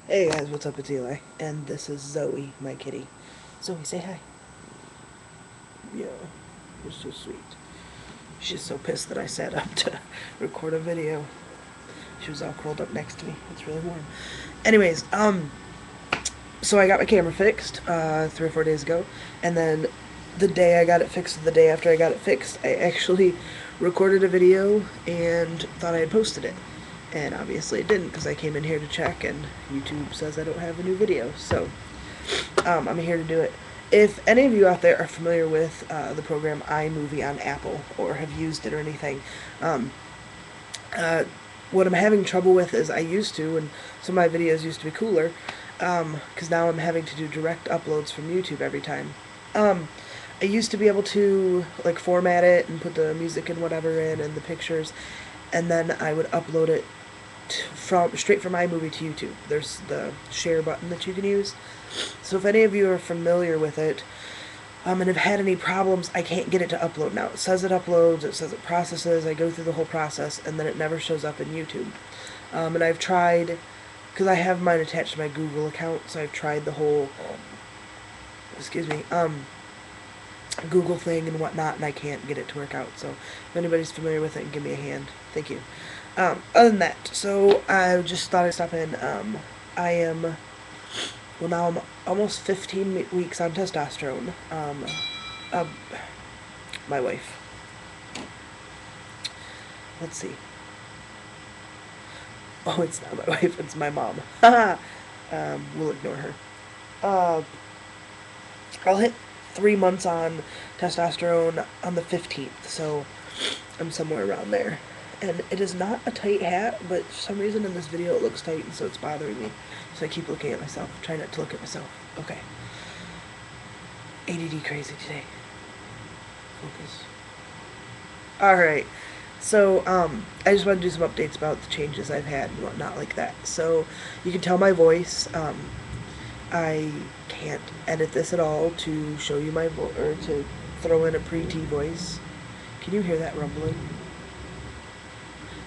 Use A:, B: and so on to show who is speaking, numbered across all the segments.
A: Hey guys, what's up? It's Eli, and this is Zoe, my kitty. Zoe, say hi. Yeah, you're so sweet. She's so pissed that I sat up to record a video. She was all curled up next to me. It's really warm. Anyways, so I got my camera fixed 3 or 4 days ago, and then the day I got it fixed, the day after I got it fixed, I actually recorded a video and thought I had posted it. And obviously it didn't because I came in here to check and YouTube says I don't have a new video. So I'm here to do it. If any of you out there are familiar with the program iMovie on Apple or have used it or anything, um, uh, what I'm having trouble with is I used to, and some of my videos used to be cooler, because now I'm having to do direct uploads from YouTube every time. I used to be able to like format it and put the music and whatever in and the pictures, and then I would upload it from straight from iMovie to YouTube. There's the share button that you can use. So if any of you are familiar with it, and have had any problems, I can't get it to upload now. It says it uploads, it says it processes, I go through the whole process, and then it never shows up in YouTube. And I've tried, because I have mine attached to my Google account, so I've tried the whole, excuse me, Google thing and whatnot, and I can't get it to work out. So if anybody's familiar with it, give me a hand. Thank you. Other than that, so I just thought I'd stop in. I am, well, now I'm almost 15 weeks on testosterone. Um, my wife. Let's see. Oh, it's not my wife, it's my mom. We'll ignore her. Uh, I'll hit 3 months on testosterone on the 15th, so I'm somewhere around there. And it is not a tight hat, but for some reason in this video it looks tight, and so it's bothering me. So I keep looking at myself. Try not to look at myself. Okay. ADD crazy today. Focus. Alright. So, I just want to do some updates about the changes I've had and whatnot like that. So, you can tell my voice. I can't edit this at all to show you my voice, or to throw in a pre-T voice. Can you hear that rumbling?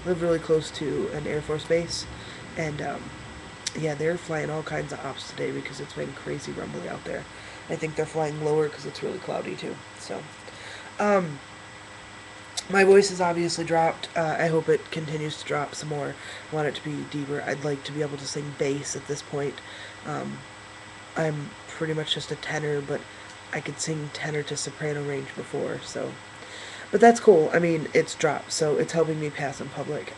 A: I live really close to an Air Force base, and, yeah, they're flying all kinds of ops today because it's been crazy rumbly out there. I think they're flying lower because it's really cloudy, too. So, my voice has obviously dropped. I hope it continues to drop some more. I want it to be deeper. I'd like to be able to sing bass at this point. I'm pretty much just a tenor, but I could sing tenor to soprano range before, so. But that's cool. I mean, it's dropped, so it's helping me pass in public.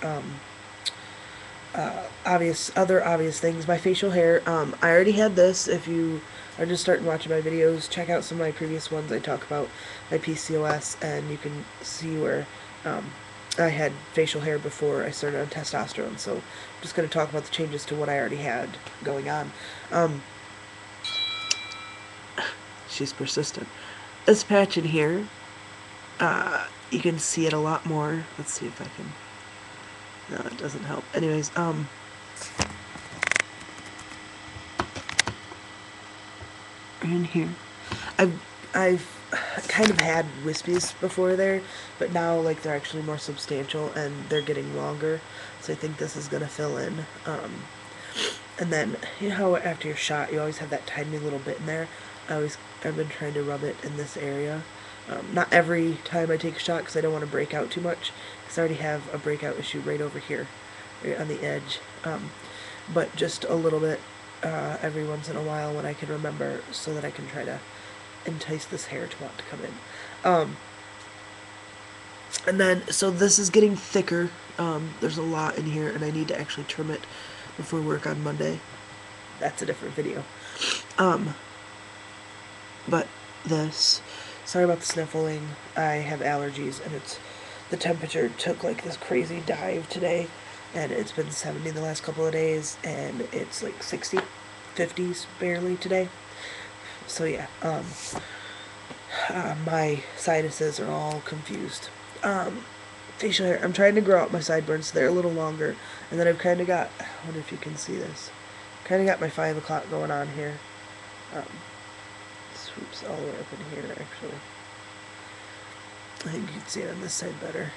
A: Other obvious things. My facial hair. I already had this. If you are just starting watching my videos, check out some of my previous ones. I talk about my PCOS, and you can see where I had facial hair before I started on testosterone. So I'm just going to talk about the changes to what I already had going on. She's persistent. This patch in here, you can see it a lot more. Let's see if I can. No, it doesn't help. Anyways, in here. I've kind of had wispies before there, but now like they're actually more substantial and they're getting longer. So I think this is gonna fill in. And then you know how after you're shot you always have that tiny little bit in there. I've been trying to rub it in this area. Not every time I take a shot because I don't want to break out too much. Because I already have a breakout issue right over here, right on the edge. But just a little bit every once in a while when I can remember, so that I can try to entice this hair to want to come in. And then, so this is getting thicker. There's a lot in here, and I need to actually trim it before work on Monday. That's a different video. But this, sorry about the sniffling. I have allergies, and the temperature took like this crazy dive today, and it's been 70 the last couple of days, and it's like 60, 50s barely today. So yeah, my sinuses are all confused. Facial hair, I'm trying to grow out my sideburns so they're a little longer, and then I've kind of got, I wonder if you can see this, kind of got my 5 o'clock going on here. Swoops all the way up in here, actually. I think you can see it on this side better.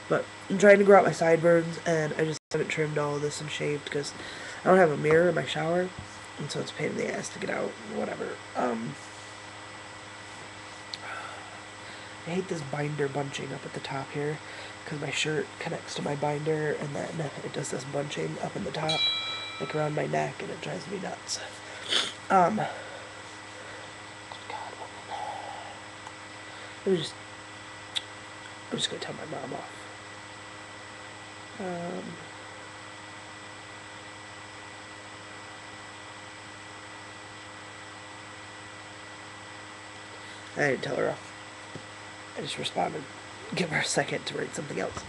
A: But I'm trying to grow out my sideburns, and I just haven't trimmed all of this and shaved because I don't have a mirror in my shower, and so it's a pain in the ass to get out. Whatever. I hate this binder bunching up at the top here because my shirt connects to my binder, and then it does this bunching up in the top, like around my neck, and it drives me nuts. God, I'm just gonna tell my mom off. I didn't tell her off. I just responded. Give her a second to write something else.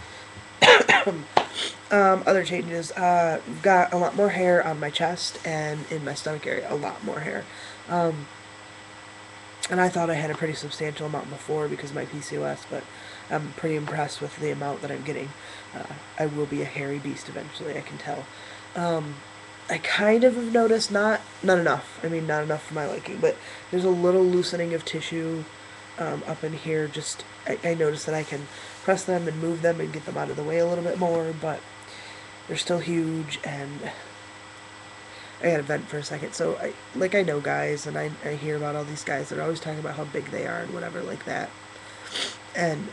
A: Other changes. Got a lot more hair on my chest and in my stomach area. A lot more hair. And I thought I had a pretty substantial amount before because of my PCOS, but I'm pretty impressed with the amount that I'm getting. I will be a hairy beast eventually, I can tell. I kind of have noticed, not enough. I mean, not enough for my liking, but there's a little loosening of tissue up in here. Just, I noticed that I can press them and move them and get them out of the way a little bit more, but they're still huge, and I gotta vent for a second. So, I know guys, and I hear about all these guys that are always talking about how big they are and whatever like that. And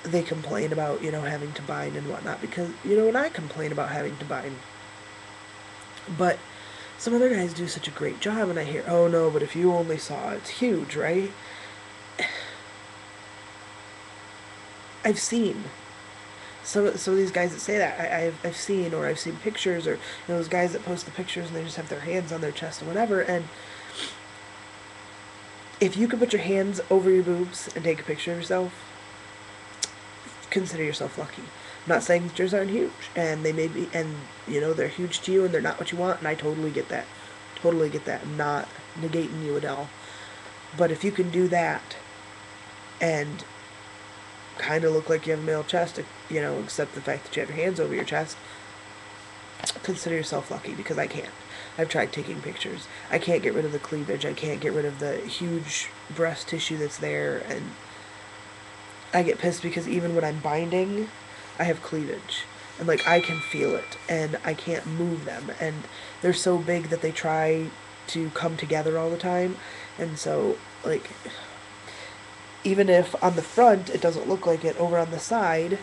A: they complain about, having to bind and whatnot, because, and I complain about having to bind. But some other guys do such a great job, and I hear, oh no, but if you only saw, it's huge, right? I've seen some of these guys that say that. I've seen, or I've seen pictures, or those guys that post the pictures and they just have their hands on their chest or whatever. And if you can put your hands over your boobs and take a picture of yourself, consider yourself lucky. I'm not saying that yours aren't huge, and they may be, and they're huge to you, and they're not what you want, and I totally get that. Totally get that. I'm not negating you at all. But if you can do that, and kind of look like you have a male chest, except the fact that you have your hands over your chest, consider yourself lucky, because I can't. I've tried taking pictures. I can't get rid of the cleavage. I can't get rid of the huge breast tissue that's there, and I get pissed because even when I'm binding, I have cleavage. And, I can feel it, and I can't move them, and they're so big that they try to come together all the time, and so, even if on the front it doesn't look like it, over on the side,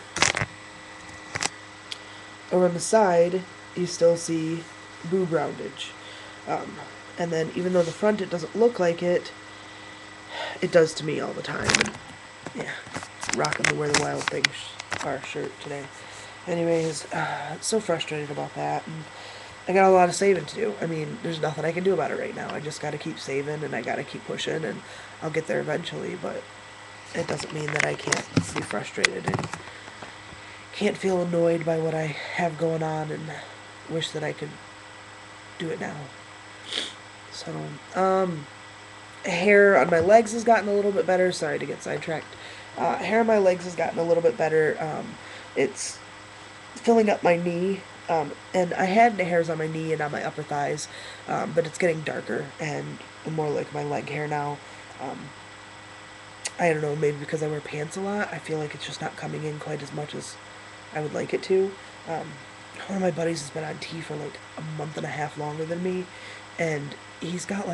A: you still see boob roundage. And then even though the front it doesn't look like it, it does to me all the time. And, yeah, rocking the Where the Wild Things Are shirt today. Anyways, so frustrated about that, and I got a lot of saving to do. I mean, there's nothing I can do about it right now. I just gotta keep saving, and I gotta keep pushing, and I'll get there eventually, but it doesn't mean that I can't be frustrated and can't feel annoyed by what I have going on and wish that I could do it now. So, hair on my legs has gotten a little bit better. Sorry to get sidetracked. Hair on my legs has gotten a little bit better. It's filling up my knee. And I had hairs on my knee and on my upper thighs, but it's getting darker and more like my leg hair now. I don't know, maybe because I wear pants a lot, I feel like it's just not coming in quite as much as I would like it to. One of my buddies has been on T for a month and a half longer than me, and he's got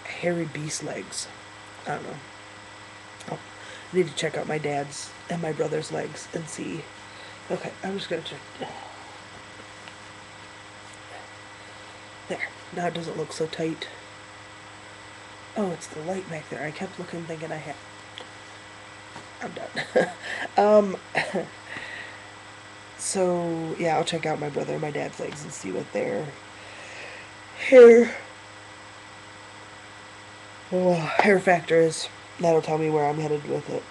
A: hairy beast legs. I don't know. I need to check out my dad's and my brother's legs and see. Okay, I'm just gonna check. There. Now it doesn't look so tight. Oh, it's the light back there. I kept looking thinking I had... I'm done. So, yeah, I'll check out my brother and my dad's legs and see what their hair factor is. That'll tell me where I'm headed with it.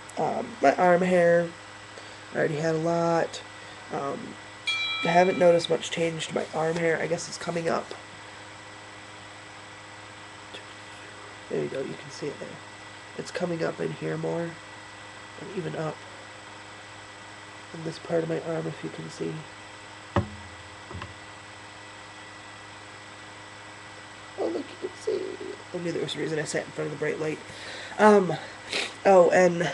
A: My arm hair, I already had a lot. I haven't noticed much change to my arm hair. I guess it's coming up. There you go, you can see it there. It's coming up in here more, and even up in this part of my arm, if you can see. Oh, look, you can see. I knew there was a reason I sat in front of the bright light. Oh, and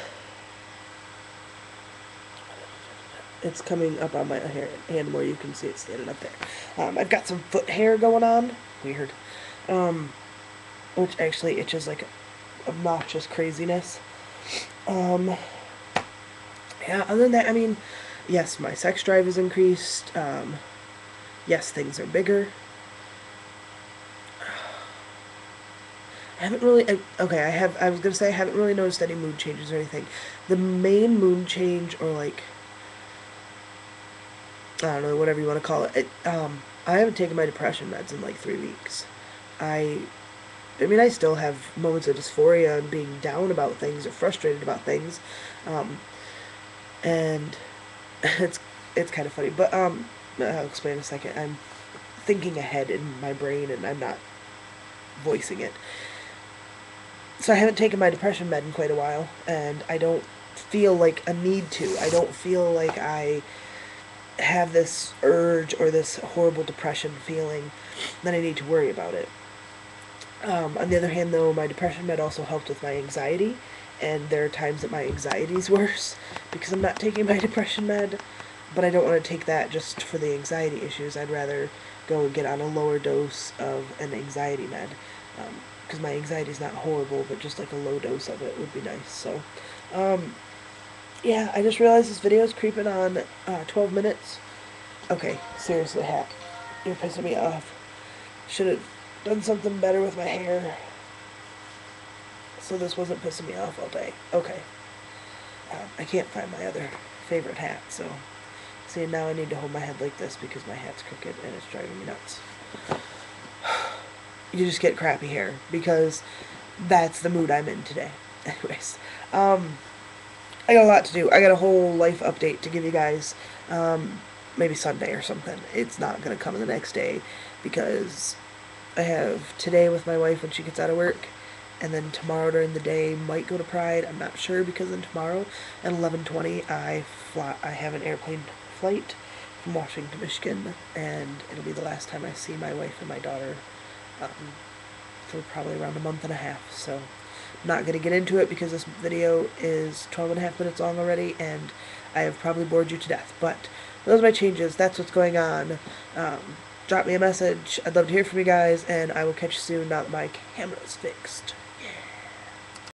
A: It's coming up on my hand where you can see it standing up there. I've got some foot hair going on. Weird. Which actually itches like obnoxious craziness. Yeah, other than that, I mean, yes, my sex drive has increased. Yes, things are bigger. I haven't really, I was gonna say I haven't really noticed any mood changes or anything. The main mood change, or like, I don't know, whatever you want to call it, I haven't taken my depression meds in like 3 weeks. I I mean, I still have moments of dysphoria and being down about things or frustrated about things, and it's it's kind of funny. But I'll explain in a second. I'm thinking ahead in my brain, and I'm not voicing it. So I haven't taken my depression med in quite a while, and I don't feel like a need to. I don't feel like I have this urge or this horrible depression feeling that I need to worry about it. On the other hand, though, my depression med also helped with my anxiety, and there are times that my anxiety is worse because I'm not taking my depression med, but I don't want to take that just for the anxiety issues. I'd rather go and get on a lower dose of an anxiety med, because my anxiety is not horrible, but just like a low dose of it would be nice. So, yeah, I just realized this video is creeping on 12 minutes. Okay, seriously, Hat, you're pissing me off. Should have done something better with my hair so this wasn't pissing me off all day. Okay. I can't find my other favorite hat, so see, now I need to hold my head like this because my hat's crooked and it's driving me nuts. You just get crappy hair because that's the mood I'm in today. Anyways, I got a lot to do. I got a whole life update to give you guys. Maybe Sunday or something. It's not gonna come the next day because I have today with my wife when she gets out of work, and then tomorrow during the day might go to Pride. I'm not sure, because then tomorrow at 11:20 I have an airplane flight from Washington, Michigan, and it'll be the last time I see my wife and my daughter for probably around a month and a half. So I'm not going to get into it because this video is 12 and a half minutes long already, and I have probably bored you to death. But those are my changes. That's what's going on. Drop me a message. I'd love to hear from you guys, and I will catch you soon now that my camera's fixed.